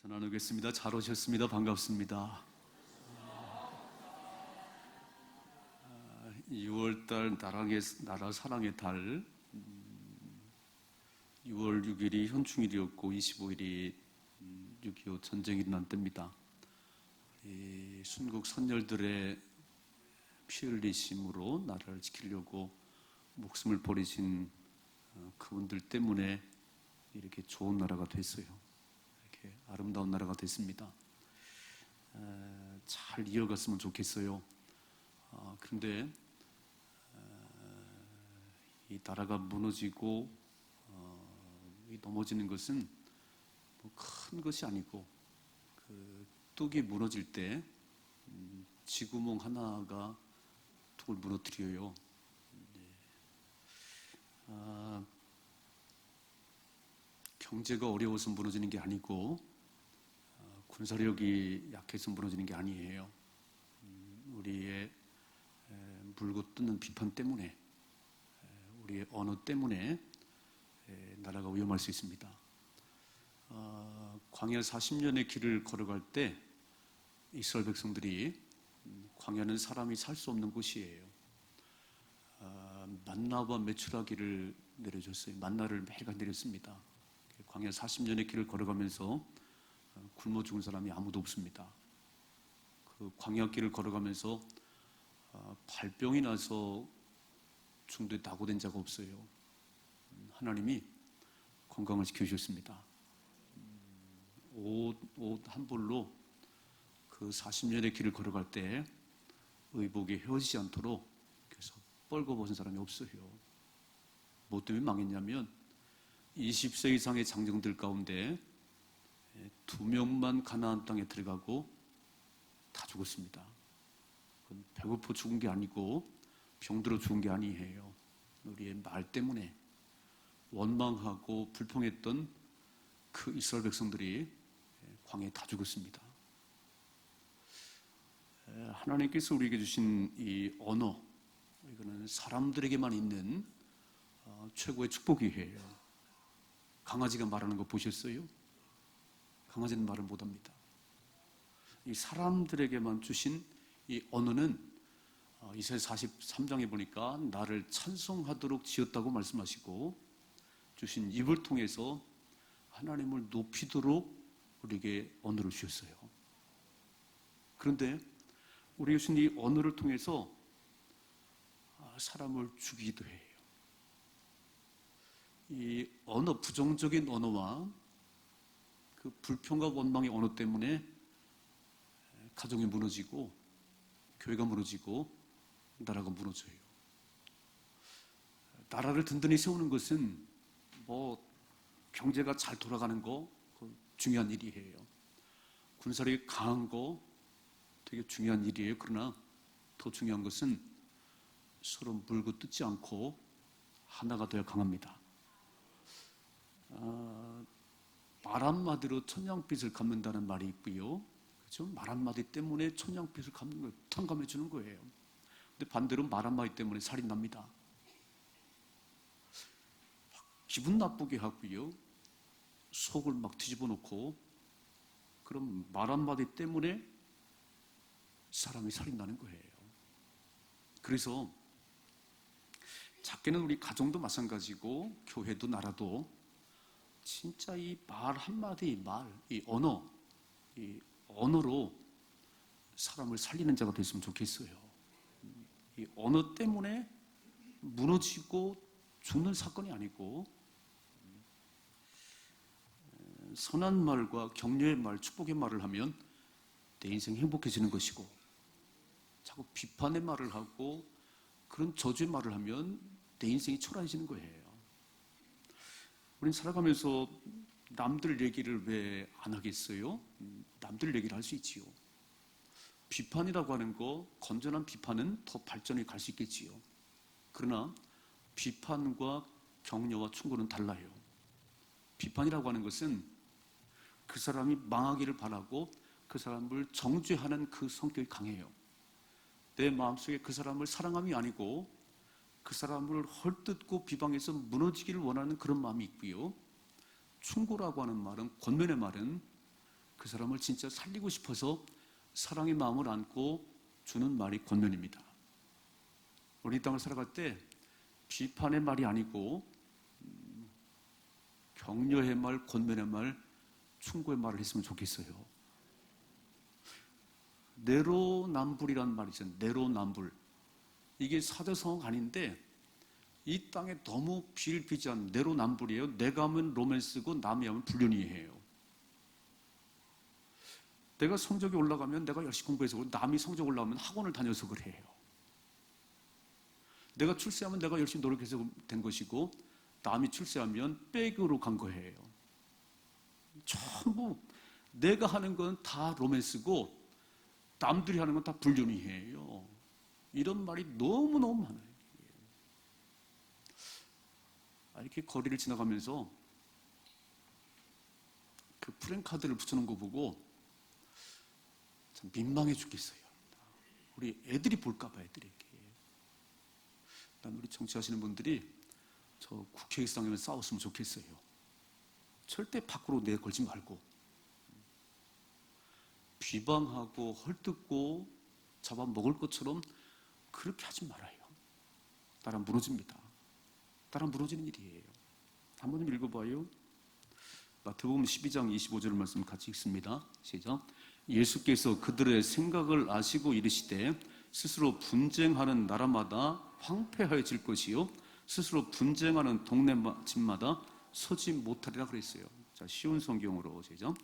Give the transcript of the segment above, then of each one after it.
나누겠습니다. 잘 오셨습니다. 반갑습니다. 6월달 나라 사랑의 달, 6월 6일이 현충일이었고 25일이 6.25 전쟁이 일어난 때입니다. 이 순국 선열들의 피 흘리심으로 나라를 지키려고 목숨을 버리신 그분들 때문에 이렇게 좋은 나라가 됐어요. 이렇게 아름다운 나라가 됐습니다. 잘 이어갔으면 좋겠어요. 그런데 이 나라가 무너지고 넘어지는 것은 뭐 큰 것이 아니고, 그 뚝이 무너질 때 쥐구멍 하나가 뚝을 무너뜨려요. 경제가 어려워서 무너지는 게 아니고, 군사력이 약해서 무너지는 게 아니에요. 우리의 물고 뜯는 비판 때문에, 우리의 언어 때문에 나라가 위험할 수 있습니다. 광야 40년의 길을 걸어갈 때 이스라엘 백성들이, 광야는 사람이 살 수 없는 곳이에요. 만나와 메추라기를 내려줬어요. 만나를 매일같이 내렸습니다. 광야 40년의 길을 걸어가면서 굶어 죽은 사람이 아무도 없습니다. 그 광야 길을 걸어가면서 발병이 나서 중도에 낙오된 자가 없어요. 하나님이 건강을 지켜주셨습니다. 옷 한 벌로 그 40년의 길을 걸어갈 때 의복이 헤어지지 않도록 그래서 뻘거벗은 사람이 없어요. 뭐 때문에 망했냐면 20세 이상의 장정들 가운데 2명만 가나안 땅에 들어가고 다 죽었습니다. 그건 배고파 죽은 게 아니고 병들어 죽은 게 아니에요. 우리의 말 때문에 원망하고 불평했던 그 이스라엘 백성들이 광야에 다 죽었습니다. 하나님께서 우리에게 주신 이 언어, 이거는 사람들에게만 있는 최고의 축복이에요. 강아지가 말하는 거 보셨어요? 강아지는 말을 못합니다. 이 사람들에게만 주신 이 언어는 이사야 43장에 보니까 나를 찬송하도록 지었다고 말씀하시고, 주신 입을 통해서 하나님을 높이도록 우리에게 언어를 주셨어요. 그런데 우리가 주신 이 언어를 통해서 사람을 죽이기도 해요. 이 언어, 부정적인 언어와 그 불평과 원망의 언어 때문에 가정이 무너지고 교회가 무너지고 나라가 무너져요. 나라를 든든히 세우는 것은 뭐 경제가 잘 돌아가는 거 중요한 일이에요. 군사력이 강한 거 되게 중요한 일이에요. 그러나 더 중요한 것은 서로 물고 뜯지 않고 하나가 되어 강합니다. 말 한마디로 천냥빚을 갚는다는 말이 있고요. 그렇죠? 말 한마디 때문에 천냥빚을 갚는 거예요. 탕감해 주는 거예요. 근데 반대로 말 한마디 때문에 살이 납니다. 기분 나쁘게 하고요. 속을 막 뒤집어 놓고, 그럼 말 한마디 때문에 사람이 살이 나는 거예요. 그래서 작게는 우리 가정도 마찬가지고 교회도 나라도 진짜 이 말 한마디 이 언어로 사람을 살리는 자가 됐으면 좋겠어요. 이 언어 때문에 무너지고 죽는 사건이 아니고, 선한 말과 격려의 말, 축복의 말을 하면 내 인생 행복해지는 것이고, 자꾸 비판의 말을 하고 그런 저주의 말을 하면 내 인생이 초라해지는 거예요. 우린 살아가면서 남들 얘기를 왜 안 하겠어요? 남들 얘기를 할 수 있지요. 비판이라고 하는 거, 건전한 비판은 더 발전해 갈 수 있겠지요. 그러나 비판과 격려와 충고는 달라요. 비판이라고 하는 것은 그 사람이 망하기를 바라고 그 사람을 정죄하는 그 성격이 강해요. 내 마음속에 그 사람을 사랑함이 아니고 그 사람을 헐뜯고 비방해서 무너지기를 원하는 그런 마음이 있고요. 충고라고 하는 말은, 권면의 말은 그 그 사람을 진짜 살리고 싶어서 사랑의 마음을 안고 주는 말이 권면입니다. 우리 이 땅을 살아갈 때 비판의 말이 아니고 격려의 말, 권면의 말, 충고의 말을 했으면 좋겠어요. 내로남불이라는 말이 있어요. 내로남불. 이게 사자성어가 아닌데 이 땅에 너무 비일비재한 내로남불이에요. 내가 하면 로맨스고 남이 하면 불륜이에요. 내가 성적이 올라가면 내가 열심히 공부해서 그러고 남이 성적 올라가면 학원을 다녀서 그래요. 내가 출세하면 내가 열심히 노력해서 된 것이고 남이 출세하면 백으로 간 거예요. 전부 내가 하는 건 다 로맨스고 남들이 하는 건 다 불륜이에요. 이런 말이 너무너무 많아요. 이렇게 거리를 지나가면서 그 프랭카드를 붙여놓은 거 보고 참 민망해 죽겠어요. 우리 애들이 볼까봐 애들에게. 우리 정치하시는 분들이 저 국회의장이면 싸웠으면 좋겠어요. 절대 밖으로 내걸지 말고 비방하고 헐뜯고 잡아먹을 것처럼 그렇게 하지 말아요. 나라 무너집니다. 나라 무너지는 일이에요. 한번 좀 읽어봐요. 마태복음 12장 25절 말씀 같이 읽습니다. 시작. 예수께서 그들의 생각을 아시고 이르시되 스스로 분쟁하는 나라마다 황폐하여질 것이요 스스로 분쟁하는 동네 집마다 서지 못하리라 그랬어요. 자, 쉬운 성경으로 시작.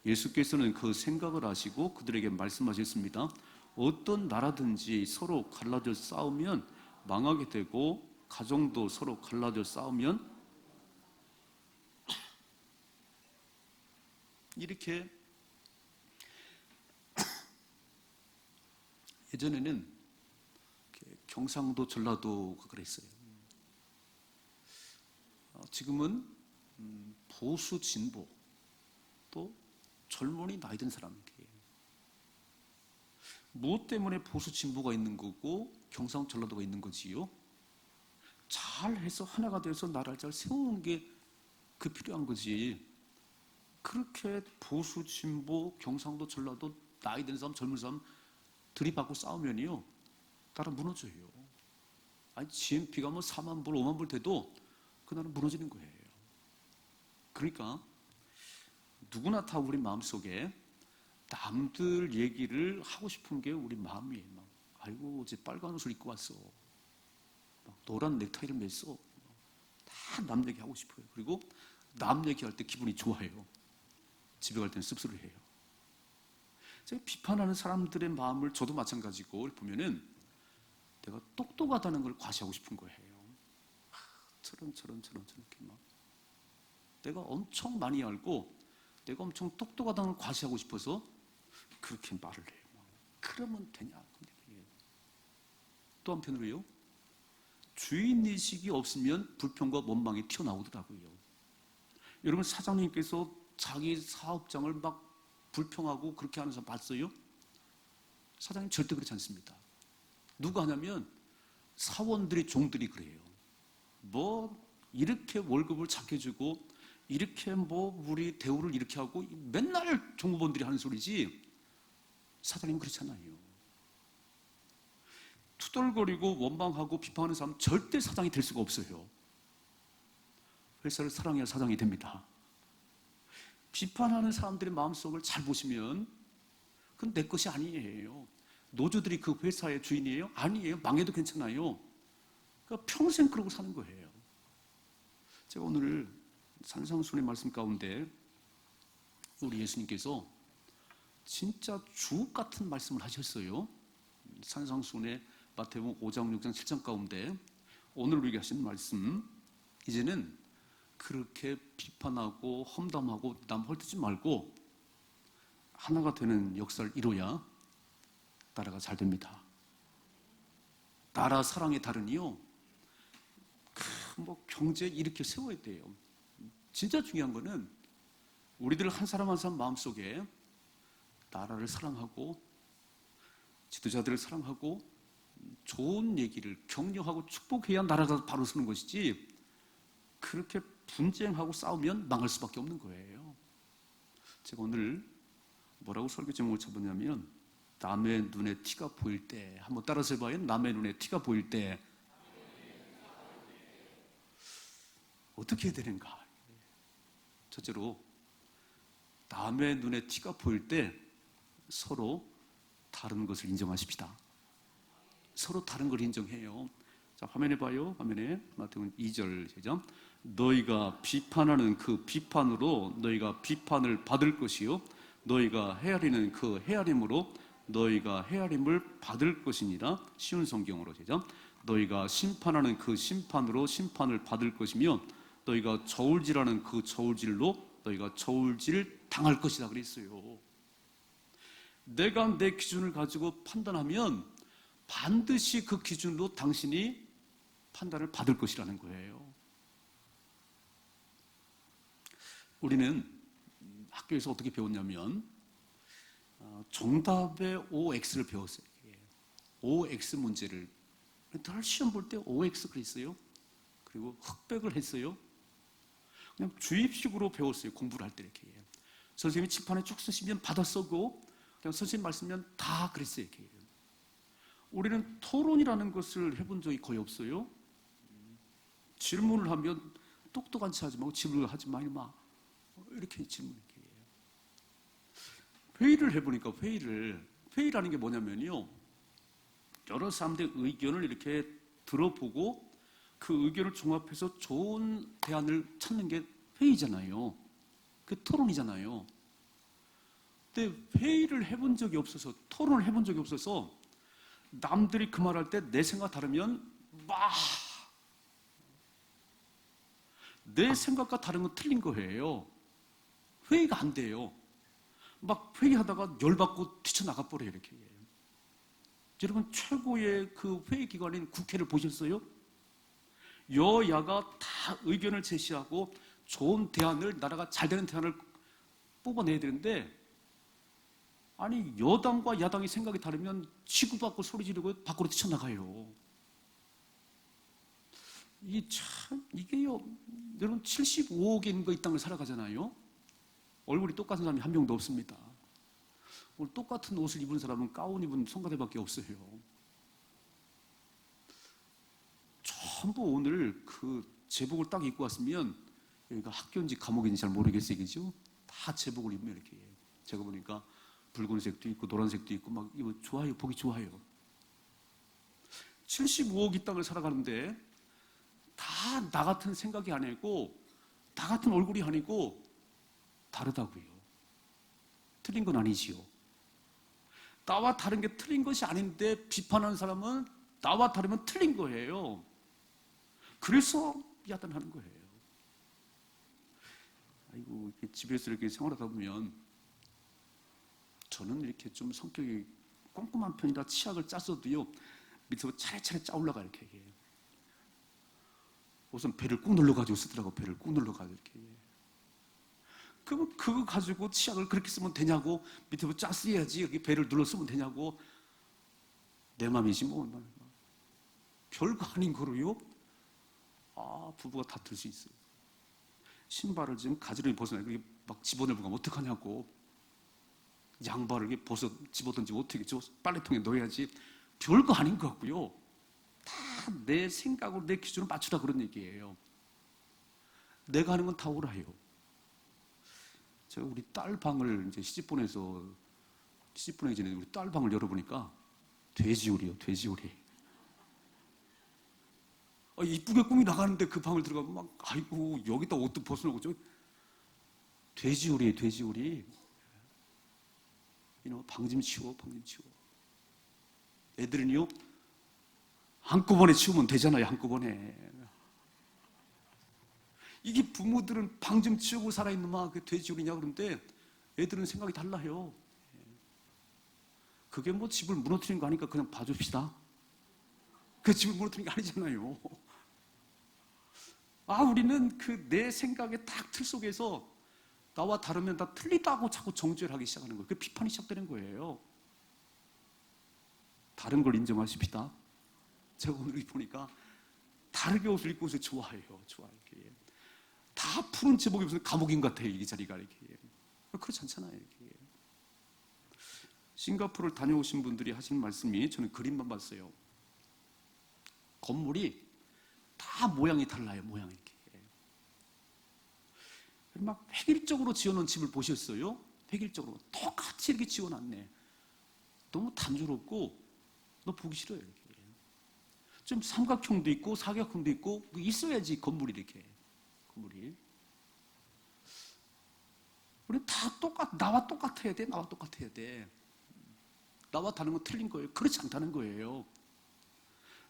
예수께서는 그 생각을 아시고 그들에게 말씀하셨습니다. 어떤 나라든지 서로 갈라져 싸우면 망하게 되고 가정도 서로 갈라져 싸우면 이렇게 예전에는 경상도 전라도가 그랬어요. 지금은 보수 진보 또 젊은이 나이 든 사람들이에요. 무엇 때문에 보수 진보가 있는 거고 경상 전라도가 있는 거지요? 잘해서 하나가 돼서 나라를 잘 세우는 게 그 필요한 거지. 그렇게 보수 진보 경상도 전라도 나이 든 사람 젊은 사람 들이받고 싸우면요 나라 무너져요. 아니 GNP가 뭐 4만 불 5만 불 돼도 그 나라 무너지는 거예요. 그러니까 누구나 다 우리 마음속에 남들 얘기를 하고 싶은 게 우리 마음이에요. 막, 아이고 어제 빨간 옷을 입고 왔어. 막, 노란 넥타이를 맸어. 다 남 얘기하고 싶어요. 그리고 남 얘기할 때 기분이 좋아요. 집에 갈 때는 씁쓸해요. 제가 비판하는 사람들의 마음을 저도 마찬가지고 보면은 내가 똑똑하다는 걸 과시하고 싶은 거예요. 저런 이렇게 막 내가 엄청 많이 알고 내가 엄청 똑똑하다는 걸 과시하고 싶어서 그렇게 말을 해요. 그러면 되냐? 또 한편으로요. 주인의식이 없으면 불평과 원망이 튀어나오더라고요. 여러분 사장님께서 자기 사업장을 막 불평하고 그렇게 하는 사람 봤어요? 사장님 절대 그렇지 않습니다. 누가 하냐면 사원들이 종들이 그래요. 뭐 이렇게 월급을 작게 주고 이렇게 뭐 우리 대우를 이렇게 하고 맨날 종업원들이 하는 소리지 사장님은 그렇지 않아요. 투덜거리고 원망하고 비판하는 사람은 절대 사장이 될 수가 없어요. 회사를 사랑해야 사장이 됩니다. 비판하는 사람들의 마음속을 잘 보시면 그건 내 것이 아니에요. 노조들이 그 회사의 주인이에요? 아니에요. 망해도 괜찮아요. 그러니까 평생 그러고 사는 거예요. 제가 오늘 산상수훈의 말씀 가운데 우리 예수님께서 진짜 주옥 같은 말씀을 하셨어요. 산상수훈의 마태복음 5장, 6장, 7장 가운데 오늘 우리에게 하신 말씀, 이제는 그렇게 비판하고 험담하고 남 헐뜯지 말고 하나가 되는 역사를 이뤄야 나라가 잘 됩니다. 나라 사랑의 달은요, 뭐 경제 이렇게 세워야 돼요. 진짜 중요한 거는 우리들 한 사람 한 사람 마음속에 나라를 사랑하고 지도자들을 사랑하고 좋은 얘기를 격려하고 축복해야 나라가 바로 서는 것이지 그렇게 분쟁하고 싸우면 망할 수밖에 없는 거예요. 제가 오늘 뭐라고 설교 제목을 잡았냐면 남의 눈에 티가 보일 때, 한번 따라서 해봐요. 남의 눈에 티가 보일 때 어떻게 해야 되는가? 첫째로 남의 눈에 티가 보일 때 서로 다른 것을 인정하십시다. 서로 다른 걸 인정해요. 자, 화면에 봐요. 화면에 마태복음 2절 시작. 너희가 비판하는 그 비판으로 너희가 비판을 받을 것이요 너희가 헤아리는 그 헤아림으로 너희가 헤아림을 받을 것이니라. 쉬운 성경으로 시작. 너희가 심판하는 그 심판으로 심판을 받을 것이며 너희가 저울질하는 그 저울질로 너희가 저울질 당할 것이다 그랬어요. 내가 내 기준을 가지고 판단하면 반드시 그 기준으로 당신이 판단을 받을 것이라는 거예요. 우리는 학교에서 어떻게 배웠냐면 정답의 OX를 배웠어요. OX 문제를 늘 시험 볼 때 OX 그랬어요. 그리고 흑백을 했어요. 그냥 주입식으로 배웠어요. 공부를 할 때 이렇게. 선생님이 칠판에 쭉 쓰시면 받아 쓰고 그냥 선생님 말씀면 다 그랬어요. 이렇게. 우리는 토론이라는 것을 해본 적이 거의 없어요. 질문을 하면 똑똑한 체 하지 말고 질문을 하지 마. 이렇게 질문해요. 회의를 해보니까 회의라는 게 뭐냐면요. 여러 사람들의 의견을 이렇게 들어보고 그 의견을 종합해서 좋은 대안을 찾는 게 회의잖아요. 그 토론이잖아요. 근데 회의를 해본 적이 없어서, 토론을 해본 적이 없어서 남들이 그 말할 때 내 생각 다르면 막 내 생각과 다른 건 틀린 거예요. 회의가 안 돼요. 막 회의하다가 열받고 뛰쳐나가 버려요. 이렇게. 여러분 최고의 그 회의 기관인 국회를 보셨어요? 여야가 다 의견을 제시하고 좋은 대안을, 나라가 잘 되는 대안을 뽑아내야 되는데, 아니 여당과 야당이 생각이 다르면 치고받고 소리 지르고 밖으로 뛰쳐나가요. 이게요, 여러분 75억인가 이 땅을 살아가잖아요. 얼굴이 똑같은 사람이 한 명도 없습니다. 오늘 똑같은 옷을 입은 사람은 가운 입은 성가대밖에 없어요. 전부 오늘 그 제복을 딱 입고 왔으면 여기가 학교인지 감옥인지 잘 모르겠어요. 그죠? 다 제복을 입으면 이렇게. 제가 보니까 붉은색도 있고 노란색도 있고 막 이거 좋아요. 보기 좋아요. 75억 이 땅을 살아가는데 다 나 같은 생각이 아니고 나 같은 얼굴이 아니고 다르다고요. 틀린 건 아니지요. 나와 다른 게 틀린 것이 아닌데 비판하는 사람은 나와 다르면 틀린 거예요. 그래서 야단하는 거예요. 아이고, 집에서 이렇게 생활하다 보면 저는 이렇게 좀 성격이 꼼꼼한 편이라 치약을 짰어도요 밑으로 차례차례 짜 올라가 이렇게. 우선 배를 꾹 눌러가지고 쓰더라고. 배를 꾹 눌러가지고 이렇게. 그러면 그거 가지고 치약을 그렇게 쓰면 되냐고, 밑으로 짜 쓰야지 여기 배를 눌러 쓰면 되냐고. 내 맘이지 뭐. 별거 아닌 거로요. 부부가 다툴 수 있어요. 신발을 지금 가지런히 벗어나 그게 막 집어넣고 가면 어떡하냐고. 양발을 이렇게 벗어 집어던지면 어떻게 빨래통에 넣어야지. 별거 아닌 것 같고요. 다 내 생각으로 내 기준을 맞추라 그런 얘기예요. 내가 하는 건 다 옳아요. 제가 우리 딸 방을 이제 시집 보내기 전에 우리 딸 방을 열어보니까 돼지우리요, 돼지우리. 이쁘게 꾸미 나가는데 그 방을 들어가면 막 아이고 여기다 옷도 벗어놓고 돼지우리예요, 돼지우리. 방 좀 치워, 방 좀 치워. 애들은요 한꺼번에 치우면 되잖아요, 한꺼번에. 이게 부모들은 방 좀 치우고 살아있는 막 그 돼지우리냐 그러는데 애들은 생각이 달라요. 그게 뭐 집을 무너뜨린 거 아니까 그냥 봐줍시다. 그 집을 무너뜨린 게 아니잖아요. 우리는 그 내 생각의 딱 틀 속에서 나와 다르면 다 틀리다고 자꾸 정죄를 하기 시작하는 거예요. 그 비판이 시작되는 거예요. 다른 걸 인정하십시다. 제가 오늘 보니까 다르게 옷을 입고 오서 좋아해요. 이렇게. 다 푸른 제복이 무슨 감옥인 것 같아요. 이 자리가 이렇게. 그렇지 않잖아요. 이렇게. 싱가포르를 다녀오신 분들이 하시는 말씀이, 저는 그림만 봤어요. 건물이 다 모양이 달라요. 모양이 이렇게. 막 획일적으로 지어놓은 집을 보셨어요? 획일적으로 똑같이 이렇게 지어놨네. 너무 단조롭고 너무 보기 싫어요. 이렇게. 좀 삼각형도 있고 사각형도 있고 있어야지 건물이 이렇게. 건물이. 우리 다 나와 똑같아야 돼. 나와 똑같아야 돼. 나와 다른 건 틀린 거예요. 그렇지 않다는 거예요.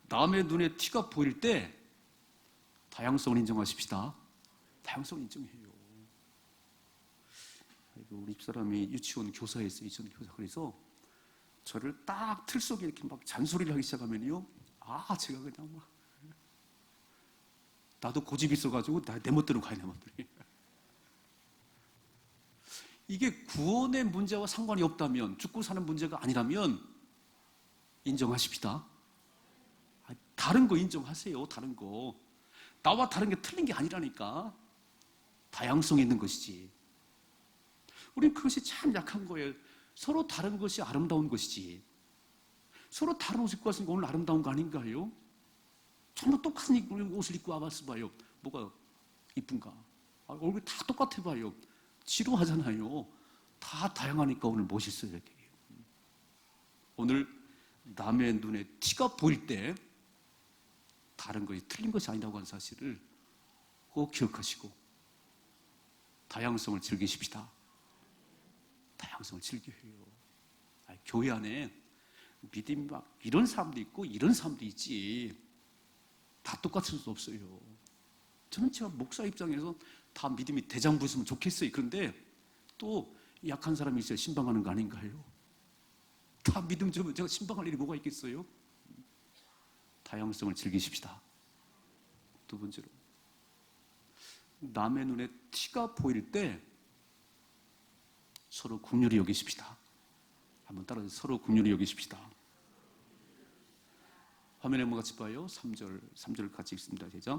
남의 눈에 티가 보일 때 다양성을 인정하십시다. 다양성을 인정해요. 우리 집사람이 유치원 교사였어요. 유치원 교사. 그래서 저를 딱 틀 속에 이렇게 막 잔소리를 하기 시작하면요. 제가 그냥 막 나도 고집이 있어가지고 내 멋대로 가요. 내 멋대로. 이게 구원의 문제와 상관이 없다면, 죽고 사는 문제가 아니라면 인정하십시다. 다른 거 인정하세요. 다른 거. 나와 다른 게 틀린 게 아니라니까. 다양성이 있는 것이지. 우리는 그것이 참 약한 거예요. 서로 다른 것이 아름다운 것이지. 서로 다른 옷을 입고 왔으니까 오늘 아름다운 거 아닌가요? 정말 똑같은 옷을 입고 와봤어 봐요. 뭐가 이쁜가? 얼굴 다 똑같아 봐요. 지루하잖아요. 다 다양하니까 오늘 멋있어요. 이렇게. 오늘 남의 눈에 티가 보일 때 다른 것이 틀린 것이 아니라고 하는 사실을 꼭 기억하시고 다양성을 즐기십시다. 다양성을 즐겨요. 교회 안에 믿음이 막 이런 사람도 있고 이런 사람도 있지. 다 똑같을 수 없어요. 저는 제가 목사 입장에서 다 믿음이 대장부였으면 좋겠어요. 그런데 또 약한 사람이 있어야 신방하는 거 아닌가요? 다 믿음 주면 제가 신방할 일이 뭐가 있겠어요? 다양성을 즐기십시다. 두 번째로, 남의 눈에 티가 보일 때 서로 긍휼히 여기십시다. 한번 따라서 서로 긍휼히 여기십시다. 화면에 한번 같이 봐요. 3절 같이 읽습니다. 시작.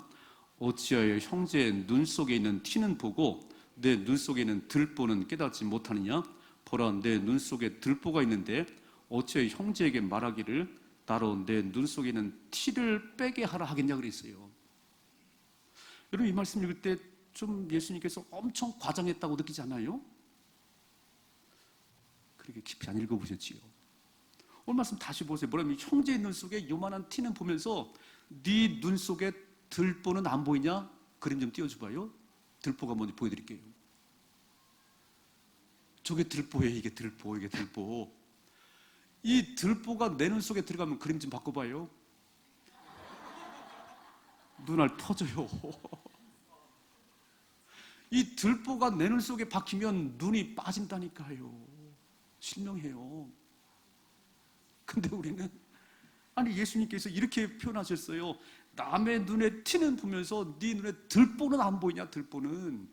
어찌하여 형제의 눈 속에 있는 티는 보고 내 눈 속에 있는 들보는 깨닫지 못하느냐? 보라, 내 눈 속에 들보가 있는데 어찌하여 형제에게 말하기를 나로 내 눈 속에 있는 티를 빼게 하라 하겠냐 그랬어요. 여러분, 이 말씀 읽을 때 좀 예수님께서 엄청 과장했다고 느끼지 않아요? 그렇게 깊이 안 읽어보셨지요? 오늘 말씀 다시 보세요. 뭐냐면 형제의 눈 속에 요만한 티는 보면서 네 눈 속에 들보는 안 보이냐? 그림 좀 띄워줘봐요. 들보가 뭔지 보여드릴게요. 저게 들보예요. 이게 들보. 이게 들보. 이 들보가 내 눈 속에 들어가면 그림 좀 바꿔봐요. 눈알 터져요. 이 들보가 내 눈 속에 박히면 눈이 빠진다니까요. 실명해요. 근데 우리는, 예수님께서 이렇게 표현하셨어요. 남의 눈에 티는 보면서 네 눈에 들보는 안 보이냐? 들보는.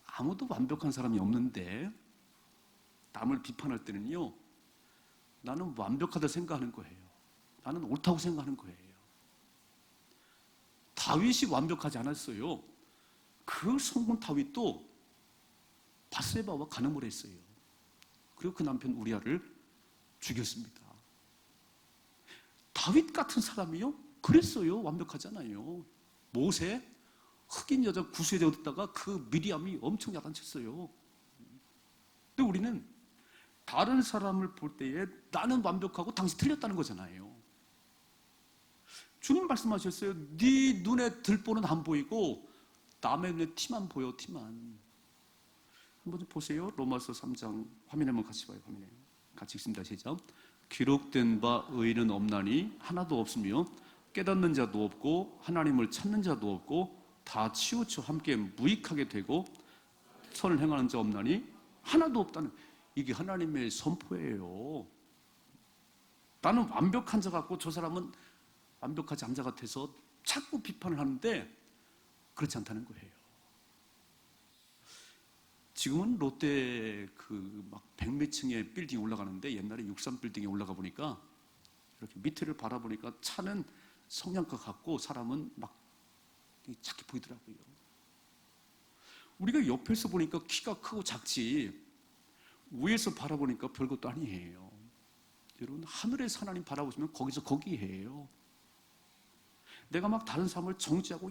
아무도 완벽한 사람이 없는데 남을 비판할 때는요, 나는 완벽하다 생각하는 거예요. 나는 옳다고 생각하는 거예요. 다윗이 완벽하지 않았어요. 그 성공 다윗도 바세바와 간음을 했어요. 그리고 그 남편 우리아를 죽였습니다. 다윗 같은 사람이요? 그랬어요. 완벽하잖아요. 모세, 흑인 여자 구수여자가 듣다가 그 미리암이 엄청 야단쳤어요. 근데 우리는 다른 사람을 볼 때에 나는 완벽하고 당신 틀렸다는 거잖아요. 주님 말씀하셨어요. 네 눈에 들보는 안 보이고 남의 눈에 티만 보여. 티만. 한번 좀 보세요. 로마서 3장 화면에 한번 같이 봐요. 화면에 같이 읽습니다. 시작. 기록된 바 의인은 없나니 하나도 없으며 깨닫는 자도 없고 하나님을 찾는 자도 없고 다 치우쳐 함께 무익하게 되고 선을 행하는 자 없나니 하나도 없다는, 이게 하나님의 선포예요. 나는 완벽한 자 같고 저 사람은 완벽하지 않은 자 같아서 자꾸 비판을 하는데 그렇지 않다는 거예요. 지금은 롯데 막 100몇 층의 빌딩이 올라가는데 옛날에 63빌딩에 올라가 보니까 이렇게 밑에를 바라보니까 차는 성냥과 같고 사람은 막 작게 보이더라고요. 우리가 옆에서 보니까 키가 크고 작지 위에서 바라보니까 별것도 아니에요. 여러분, 하늘에서 하나님 바라보시면 거기서 거기에요. 내가 막 다른 사람을 정죄하고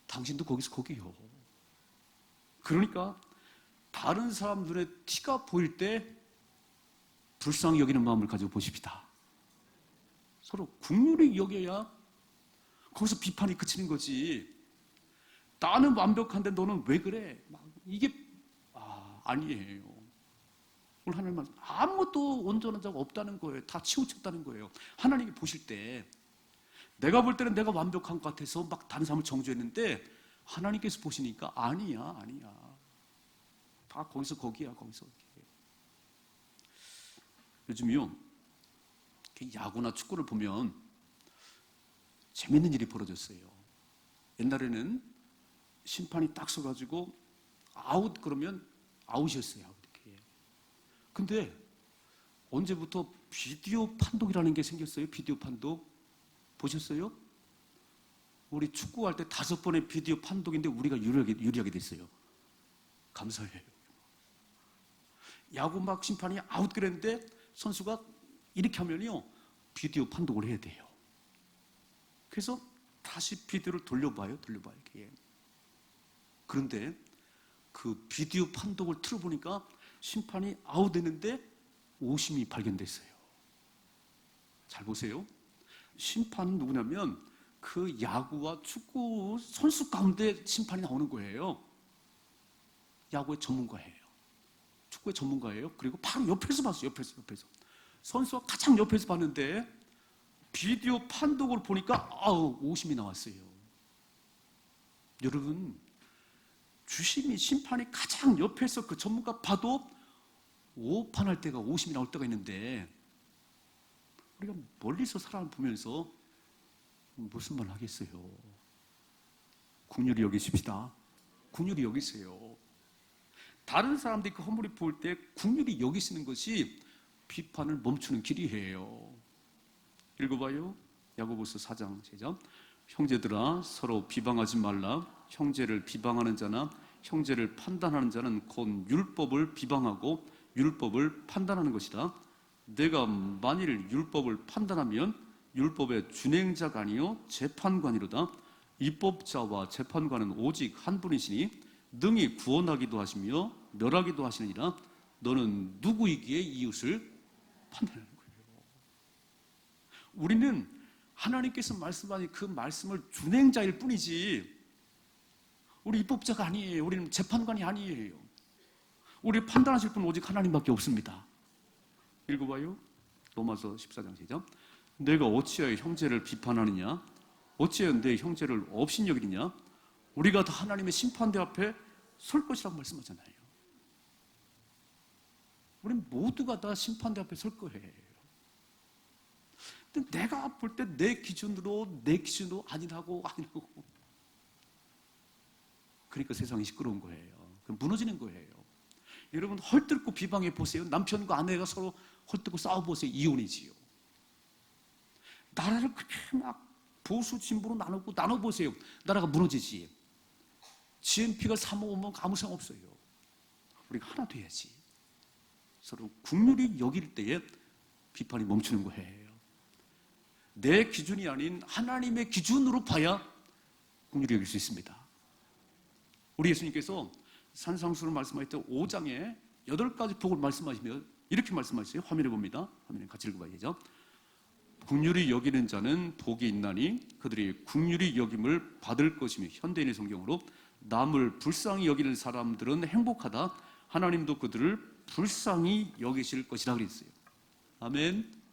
당신도 거기서 거기요. 그러니까 다른 사람 눈에 티가 보일 때 불쌍히 여기는 마음을 가지고 보십시다. 서로 긍휼히 여겨야 거기서 비판이 그치는 거지. 나는 완벽한데 너는 왜 그래? 이게 아니에요. 오늘 하나님 말씀 아무것도 온전한 자가 없다는 거예요. 다 치우쳤다는 거예요. 하나님이 보실 때 내가 볼 때는 내가 완벽한 것 같아서 막 다른 사람을 정죄했는데 하나님께서 보시니까 아니야. 다 거기서 거기야. 요즘요 야구나 축구를 보면 재밌는 일이 벌어졌어요. 옛날에는 심판이 딱 서가지고 아웃 그러면 아웃이었어요. 이렇게. 근데 언제부터 비디오 판독이라는 게 생겼어요? 비디오 판독 보셨어요? 우리 축구할 때 5번의 비디오 판독인데 우리가 유리하게 됐어요. 감사해요. 야구 막 심판이 아웃 그랬는데 선수가 이렇게 하면요 비디오 판독을 해야 돼요. 그래서 다시 비디오를 돌려봐요. 이렇게. 그런데 그 비디오 판독을 틀어보니까 심판이 아웃됐는데 오심이 발견됐어요. 잘 보세요. 심판은 누구냐면 그 야구와 축구 선수 가운데 심판이 나오는 거예요. 야구의 전문가예요. 축구의 전문가예요. 그리고 바로 옆에서 봤어요. 옆에서. 선수가 가장 옆에서 봤는데 비디오 판독을 보니까 오심이 나왔어요. 여러분, 주심이 심판이 가장 옆에서 그 전문가 봐도 오판할 때가 오심이 나올 때가 있는데 우리가 멀리서 사람을 보면서 무슨 말 하겠어요? 긍휼히 여기십시다. 긍휼히 여기세요. 다른 사람들이 그 허물이 보일 때 긍휼히 여기시는 것이 비판을 멈추는 길이에요. 읽어봐요. 야고보서 4장 제자. 형제들아 서로 비방하지 말라. 형제를 비방하는 자나 형제를 판단하는 자는 곧 율법을 비방하고 율법을 판단하는 것이다. 내가 만일 율법을 판단하면 율법의 준행자가 아니요 재판관이로다. 입법자와 재판관은 오직 한 분이시니 능히 구원하기도 하시며 멸하기도 하시느니라. 너는 누구이기에 이웃을 판단하는 거예요. 우리는 하나님께서 말씀하신 그 말씀을 준행자일 뿐이지 우리 입법자가 아니에요. 우리는 재판관이 아니에요. 우리 판단하실 분은 오직 하나님밖에 없습니다. 읽어봐요. 로마서 14장 시작. 내가 어찌하여 형제를 비판하느냐? 어찌하여 내 형제를 업신여기느냐? 우리가 다 하나님의 심판대 앞에 설 것이라고 말씀하잖아요. 우리 모두가 다 심판대 앞에 설 거예요. 근데 내가 볼 때 내 기준으로 아니라고 그러니까 세상이 시끄러운 거예요. 무너지는 거예요. 여러분 헐뜯고 비방해 보세요. 남편과 아내가 서로 헐뜯고 싸워보세요. 이혼이지요. 나라를 그렇게 막 보수 진보로 나눠보세요. 나라가 무너지지. GNP가 3억 아무 상관 없어요. 우리가 하나 돼야지. 서로 긍휼히 여길 때에 비판이 멈추는 거예요. 내 기준이 아닌 하나님의 기준으로 봐야 긍휼히 여길 수 있습니다. 우리 예수님께서 산상수를 말씀하실 때 5장에 8가지 복을 말씀하시며 이렇게 말씀하셨어요. 화면에 봅니다. 화면에 같이 읽어봐야죠. 긍휼히 여기는 자는 복이 있나니 그들이 긍휼히 여김을 받을 것이며 현대인의 성경으로 남을 불쌍히 여기는 사람들은 행복하다. 하나님도 그들을 불쌍히 여기실 것이라 그랬어요. 아멘.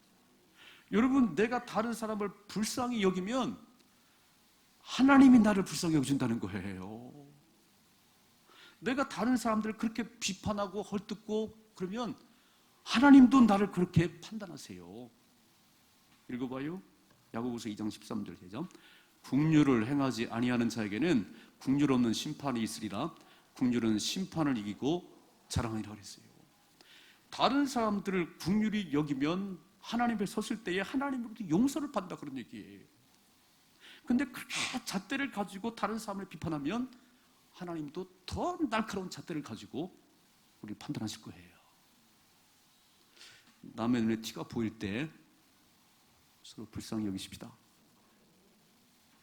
여러분 내가 다른 사람을 불쌍히 여기면 하나님이 나를 불쌍히 여겨준다는 거예요. 내가 다른 사람들을 그렇게 비판하고 헐뜯고 그러면 하나님도 나를 그렇게 판단하세요. 읽어봐요. 야고보서 2장 13절 제죠. 긍휼을 행하지 아니하는 자에게는 긍휼 없는 심판이 있으리라. 긍휼은 심판을 이기고 자랑하리라 그랬어요. 다른 사람들을 긍휼히 여기면 하나님 앞에 섰을 때에 하나님으로부터 용서를 받는다 그런 얘기예요. 근데 그렇게 잣대를 가지고 다른 사람을 비판하면 하나님도 더 날카로운 잣대를 가지고 우리 판단하실 거예요. 남의 눈에 티가 보일 때 서로 불쌍히 여기십시다.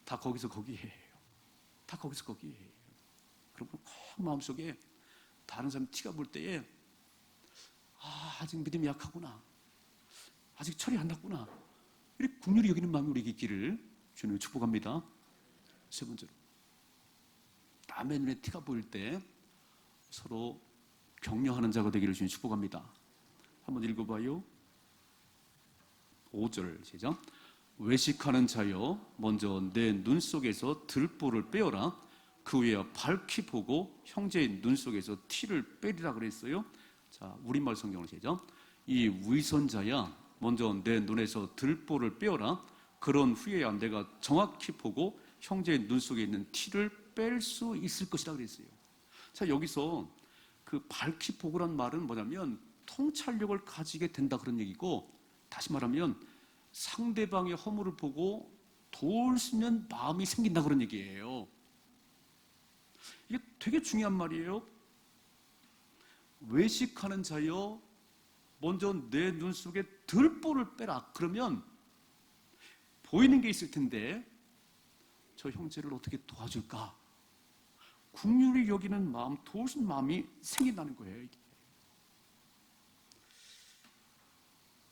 다 거기서 거기에요. 다 거기서 거기에요. 그러면 꼭 마음속에 다른 사람 티가 볼 때에 아직 믿음이 약하구나. 아직 철이 안 났구나. 이렇게 긍휼히 여기는 마음이 우리에게 있기를 주님을 축복합니다. 세 번째로, 남의 눈에 티가 보일 때 서로 격려하는 자가 되기를 주님 축복합니다. 한번 읽어봐요. 5절 시작. 외식하는 자여 먼저 내 눈 속에서 들보를 빼어라. 그 후에 밝히 보고 형제의 눈 속에서 티를 빼리라 그랬어요. 자, 우리말 성경으로 시작. 이 위선자야 먼저 내 눈에서 들보를 빼어라. 그런 후에야 내가 정확히 보고 형제의 눈 속에 있는 티를 뺄 수 있을 것이라 그랬어요. 자, 여기서 그 밝히 보고란 말은 뭐냐면 통찰력을 가지게 된다 그런 얘기고, 다시 말하면 상대방의 허물을 보고 도울 수 있는 마음이 생긴다 그런 얘기예요. 이게 되게 중요한 말이에요. 외식하는 자여 먼저 내 눈 속에 들보를 빼라. 그러면 보이는 게 있을 텐데 저 형제를 어떻게 도와줄까? 긍휼히 여기는 마음, 도울 수 있는 마음이 생긴다는 거예요. 이게.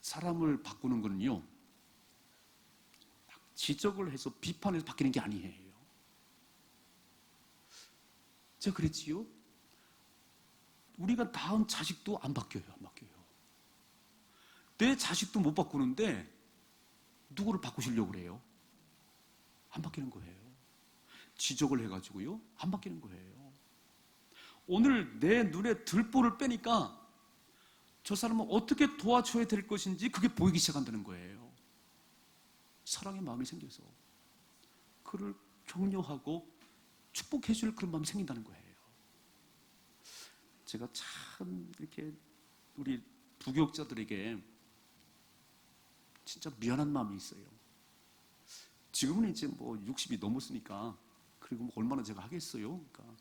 사람을 바꾸는 거는요, 지적을 해서 비판해서 바뀌는 게 아니에요. 제가 그랬지요. 우리가 낳은 자식도 안 바뀌어요. 안 바뀌어요. 내 자식도 못 바꾸는데 누구를 바꾸시려고 그래요? 안 바뀌는 거예요. 지적을 해가지고요, 안 바뀌는 거예요. 오늘 내 눈에 들보를 빼니까 저 사람은 어떻게 도와줘야 될 것인지 그게 보이기 시작한다는 거예요. 사랑의 마음이 생겨서 그를 격려하고 축복해 줄 그런 마음이 생긴다는 거예요. 제가 참 이렇게 우리 부교육자들에게 진짜 미안한 마음이 있어요. 지금은 이제 뭐 60이 넘었으니까 그리고 뭐 얼마나 제가 하겠어요. 그러니까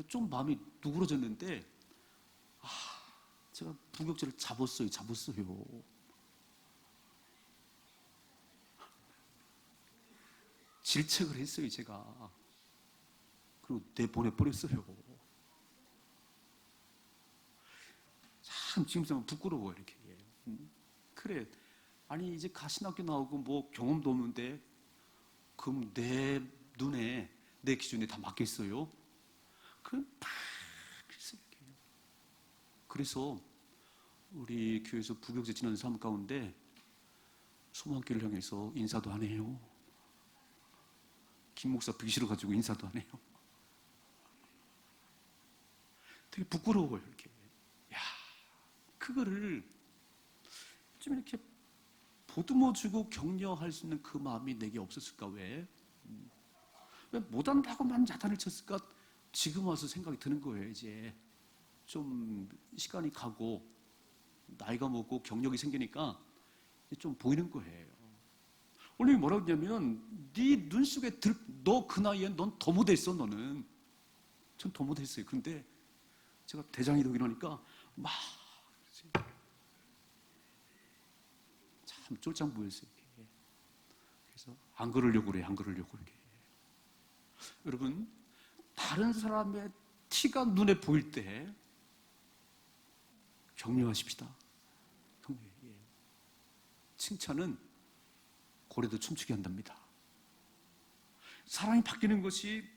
좀 마음이 누그러졌는데 제가 부교육자를 잡았어요. 질책을 했어요, 제가. 그리고 내보내버렸어요. 참 지금 생각하면 부끄러워, 이렇게. 그래, 아니 이제 가신학교 나오고 뭐 경험도 없는데 그럼 내 눈에, 내 기준에 다 맞겠어요? 그럼 다 그랬어요. 그래서 우리 교회에서 부교육자 지내는 삶 가운데 소망교를 향해서 인사도 안 해요. 김 목사 뵈기 싫어가지고 인사도 안 해요. 되게 부끄러워요, 이렇게. 야, 그거를 좀 이렇게 보듬어주고 격려할 수 있는 그 마음이 내게 없었을까, 왜? 왜 못한다고만 야단을 쳤을까? 지금 와서 생각이 드는 거예요, 이제. 좀 시간이 가고, 나이가 먹고 경력이 생기니까 좀 보이는 거예요. 원래 뭐라고 했냐면, 네 눈 속에 너 그 나이에 넌 더 못했어, 너는. 전 더 못했어요. 근데 제가 대장이 되고 이러니까 막 참 쫄짱 보였어요. 그래서 안 그러려고 그래, 안 그러려고 그래. 여러분, 다른 사람의 티가 눈에 보일 때 격려하십시다. 칭찬은 고래도 춤추게 한답니다. 사람이 바뀌는 것이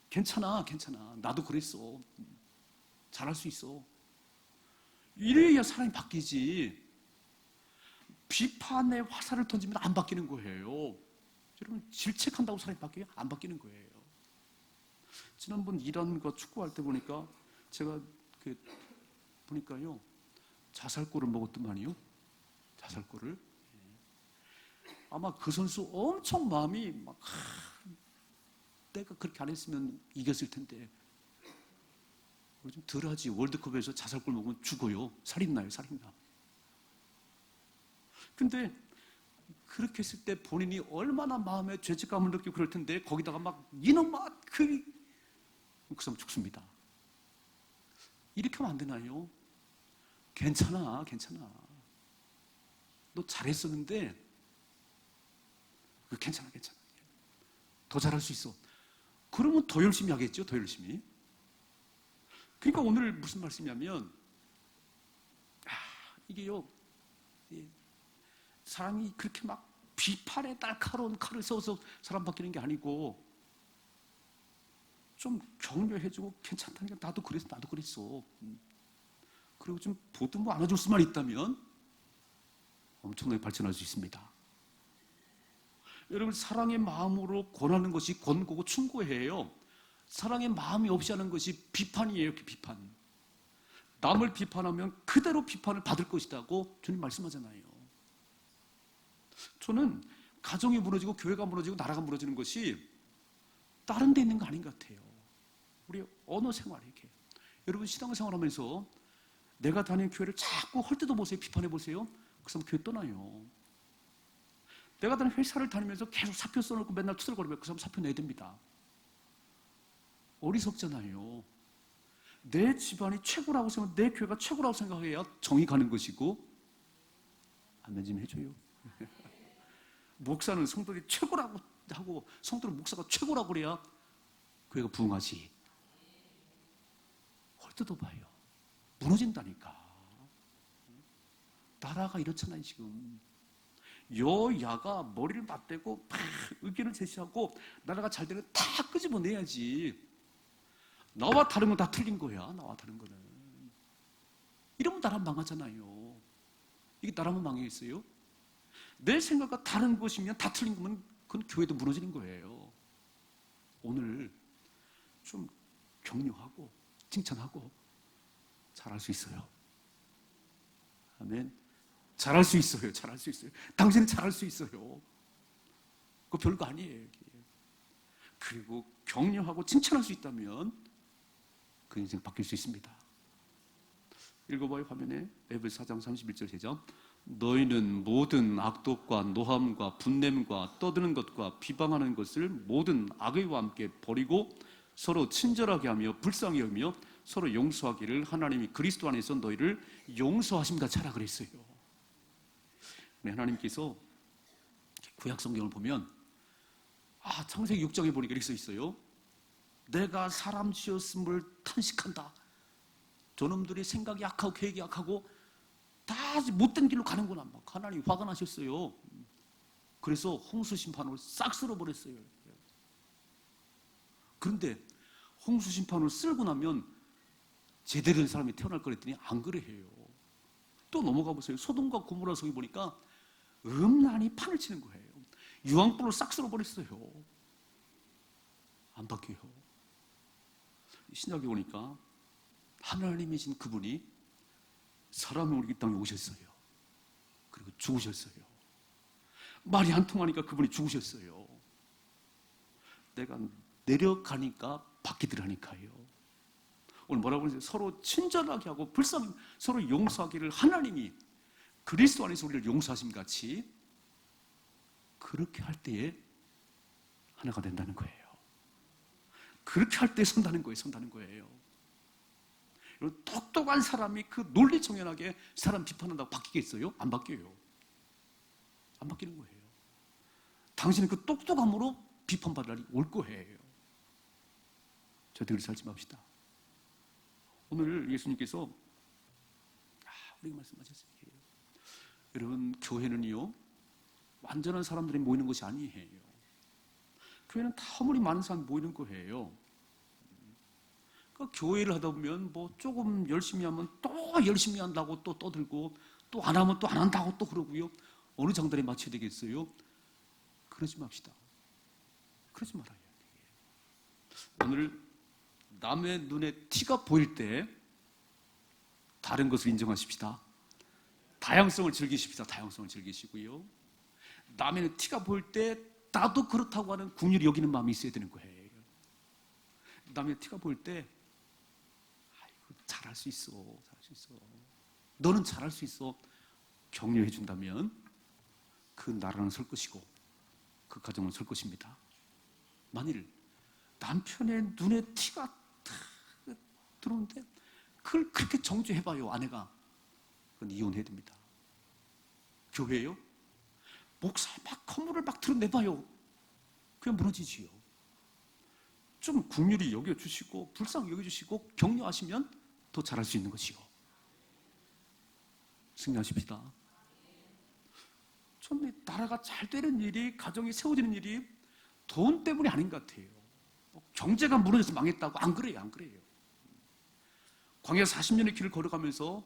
괜찮아. 나도 그랬어. 잘할 수 있어. 이래야 사람이 바뀌지. 비판의 화살을 던지면 안 바뀌는 거예요. 여러분, 질책한다고 사람이 바뀌어요? 안 바뀌는 거예요. 지난번 이란과 축구할 때 보니까 제가 보니까요, 자살골을 먹었더만요. 자살골을. 아마 그 선수 엄청 마음이 막 내가 그렇게 안 했으면 이겼을 텐데. 요즘 덜하지. 월드컵에서 자살골 먹으면 죽어요. 살인나요, 살인나. 근데 그렇게 했을 때 본인이 얼마나 마음에 죄책감을 느끼고 그럴 텐데, 거기다가 막 이놈아 그 사람 죽습니다. 이렇게 하면 안 되나요? 괜찮아. 너 잘했었는데 괜찮아. 더 잘할 수 있어. 그러면 더 열심히 하겠죠. 더 열심히. 그러니까 오늘 무슨 말씀이냐면 이게요, 사람이 그렇게 막 비판에 날카로운 칼을 써서 사람 바뀌는 게 아니고 좀 격려해주고 괜찮다니까 나도 그랬어. 그리고 좀 보듬어 안아줄 수만 있다면 엄청나게 발전할 수 있습니다. 여러분, 사랑의 마음으로 권하는 것이 권고고 충고해요. 사랑의 마음이 없이 하는 것이 비판이에요. 비판. 남을 비판하면 그대로 비판을 받을 것이라고 주님 말씀하잖아요. 저는 가정이 무너지고 교회가 무너지고 나라가 무너지는 것이 다른 데 있는 거 아닌 것 같아요. 우리 언어 생활 이렇게. 여러분, 신앙생활 하면서 내가 다니는 교회를 자꾸 헐뜯어 보세요. 비판해 보세요. 그 사람 교회 떠나요. 내가 다니는 회사를 다니면서 계속 사표 써놓고 맨날 투덜거리면 그 사람 사표 내야 됩니다. 어리석잖아요. 내 집안이 최고라고 생각, 내 교회가 최고라고 생각해야 정이 가는 것이고, 아멘 좀 해줘요. 목사는 성도들이 최고라고 하고, 성도는 목사가 최고라고 그래야 교회가 부흥하지. 헐뜯어봐요. 무너진다니까. 나라가 이렇잖아요, 지금. 여야가 머리를 맞대고 막 의견을 제시하고 나라가 잘 되는 다 끄집어내야지. 나와 다른 건 다 틀린 거야. 나와 다른 거는. 이러면 나라 망하잖아요. 이게 나라만 망해있어요? 내 생각과 다른 것이면 다 틀린 거면 그건 교회도 무너지는 거예요. 오늘 좀 격려하고 칭찬하고 잘할 수 있어요. 아멘. 잘할 수 있어요. 당신은 잘할 수 있어요. 그거 별거 아니에요. 그리고 격려하고 칭찬할 수 있다면 그 인생 바뀔 수 있습니다. 읽어봐요. 화면에 에베소 4장 31절 시작. 너희는 모든 악독과 노함과 분냄과 떠드는 것과 비방하는 것을 모든 악의와 함께 버리고 서로 친절하게 하며 불쌍히 여기며 서로 용서하기를 하나님이 그리스도 안에서 너희를 용서하심과 차라 그랬어요. 하나님께서 구약 성경을 보면 창세기 6장에 보니까 이렇게 써 있어요. 내가 사람 지었음을 탄식한다. 저놈들이 생각이 약하고 계획이 약하고 다 못된 길로 가는구나. 막 하나님이 화가 나셨어요. 그래서 홍수 심판으로 싹 쓸어버렸어요. 그런데 홍수 심판을 쓸고 나면 제대로 된 사람이 태어날 거랬더니 안 그래 해요. 또 넘어가 보세요. 소돔과 고모라 성에 보니까 음란히 판을 치는 거예요. 유황불로 싹 쓸어버렸어요. 안 바뀌어요. 신약에 오니까 하나님이신 그분이 사람을 우리 땅에 오셨어요. 그리고 죽으셨어요. 말이 안 통하니까 그분이 죽으셨어요. 내가 내려가니까 바뀌더라니까요. 오늘 뭐라고 그러세요? 서로 친절하게 하고 불쌍히 서로 용서하기를 하나님이 그리스도 안에서 우리를 용서하심 같이 그렇게 할 때에 하나가 된다는 거예요. 그렇게 할 때 선다는 거예요. 똑똑한 사람이 그 논리정연하게 사람 비판한다고 바뀌겠어요? 안 바뀌어요. 안 바뀌는 거예요. 당신은 그 똑똑함으로 비판받을 날이 올 거예요. 저희들 살지 맙시다. 오늘 예수님께서 우리가 말씀하셨어요. 여러분, 교회는요 완전한 사람들이 모이는 것이 아니에요. 교회는 다 아무리 많은 사람이 모이는 거예요. 그러니까 교회를 하다 보면 뭐 조금 열심히 하면 또 열심히 한다고 또 떠들고 또 안 하면 또 안 한다고 또 그러고요. 어느 장단에 맞춰야 되겠어요? 그러지 맙시다. 그러지 말아요. 오늘 남의 눈에 티가 보일 때 다른 것을 인정하십시다. 다양성을 즐기십시다. 다양성을 즐기시고요. 남의 눈에 티가 보일 때 나도 그렇다고 하는 긍휼히 여기는 마음이 있어야 되는 거예요. 남의 티가 보일 때 잘할 수 있어. 너는 잘할 수 있어. 격려해 준다면 그 나라는 설 것이고 그 가정은 설 것입니다. 만일 남편의 눈에 티가 들어오는데 그걸 그렇게 정죄해봐요, 아내가. 그건 이혼해야 됩니다. 교회요? 목사에 막 허물을 막 드러내봐요. 그냥 무너지지요. 좀 긍휼히 여겨주시고 불쌍히 여겨주시고 격려하시면 더 잘할 수 있는 것이요. 승리하십시다. 좀 나라가 잘 되는 일이, 가정이 세워지는 일이 돈 때문이 아닌 것 같아요. 경제가 무너져서 망했다고. 안 그래요, 안 그래요. 광야 40년의 길을 걸어가면서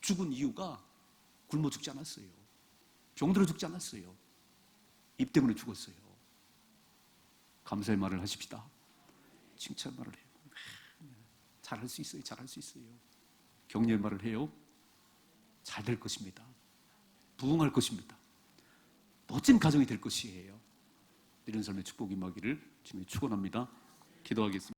죽은 이유가 굶어 죽지 않았어요. 병들어 죽지 않았어요. 입 때문에 죽었어요. 감사의 말을 하십시다. 칭찬 말을 해요. 잘할 수 있어요. 잘할 수 있어요. 격려의 말을 해요. 잘 될 것입니다. 부흥할 것입니다. 멋진 가정이 될 것이에요. 이런 삶의 축복이 임하기를 주님의 축원합니다. 기도하겠습니다.